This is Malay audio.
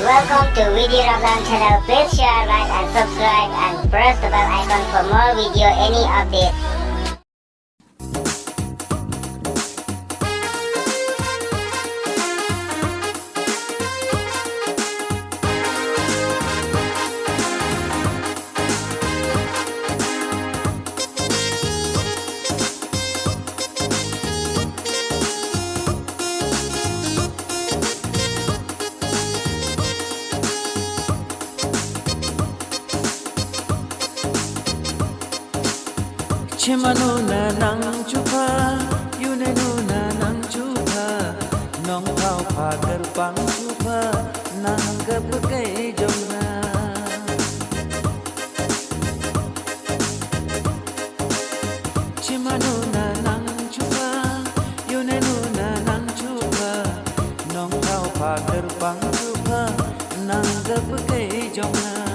Welcome to Video Rakam channel. Please share, like and subscribe and press the bell icon for more video any updates. Chimanu na nang chupa, yunenu na nang chupa, nong thao pha kar pang chupa, nang gap kai jomna. Chimanu na nang chupa, yunenu na nang chupa, nong thao pha kar pang chupa, nang gap kai jomna.